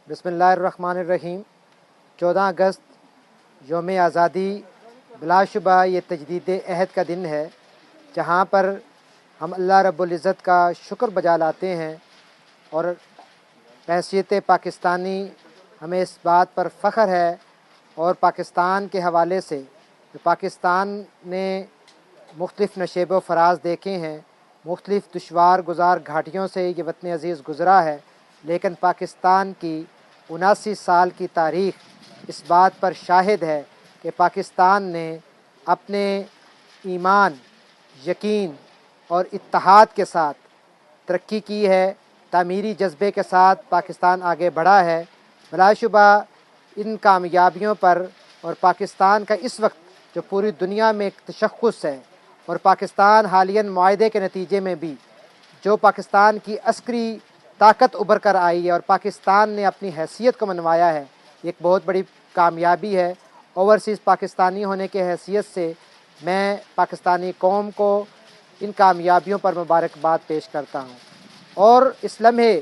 बिस्मिल्लाहिर्रहमानिर्रहीम। 14 अगस्त यौम आज़ादी बिला शुबा ये तजदीद अहद का दिन है, जहाँ पर हम अल्लाह रब्बुल इज़्ज़त का शुक्र बजा लाते हैं और हैसियत पाकिस्तानी हमें इस बात पर फ़ख्र है। और पाकिस्तान के हवाले से पाकिस्तान ने मुख्तलिफ़ नशेब व फ़राज़ देखे हैं, मुख्तलिफ़ दुश्वार गुज़ार घाटियों से ये वतन अज़ीज़ गुज़रा है, लेकिन पाकिस्तान की 79 साल की तारीख़ इस बात पर शाहिद है कि पाकिस्तान ने अपने ईमान, यकीन और इत्तेहाद के साथ तरक्की की है, तामीरी जज्बे के साथ पाकिस्तान आगे बढ़ा है। बिलाशुबा इन कामयाबियों पर और पाकिस्तान का इस वक्त जो पूरी दुनिया में एक तशख़्ख़ुस है, और पाकिस्तान हालियन मुआहदे के नतीजे में भी जो पाकिस्तान की अस्करी ताकत उभर कर आई है और पाकिस्तान ने अपनी हैसियत को मनवाया है, एक बहुत बड़ी कामयाबी है। ओवरसीज़ पाकिस्तानी होने के हैसियत से मैं पाकिस्तानी कौम को इन कामयाबियों पर मुबारकबाद पेश करता हूँ। और इस लम्हे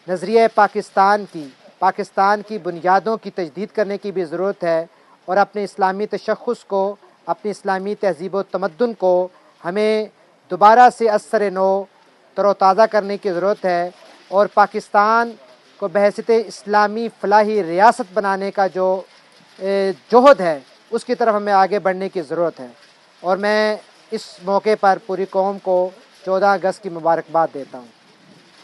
नज़रिया पाकिस्तान की बुनियादों की तजदीद करने की भी ज़रूरत है, और अपने इस्लामी तशख़्ख़ुस को, अपनी इस्लामी तहज़ीब व तमद्दुन को हमें दोबारा से असर नो तरोताज़ा करने की ज़रूरत है। और पाकिस्तान को बहैसियत इस्लामी फ़लाही रियासत बनाने का जो जोहद है, उसकी तरफ हमें आगे बढ़ने की ज़रूरत है। और मैं इस मौके पर पूरी कौम को 14 अगस्त की मुबारकबाद देता हूँ।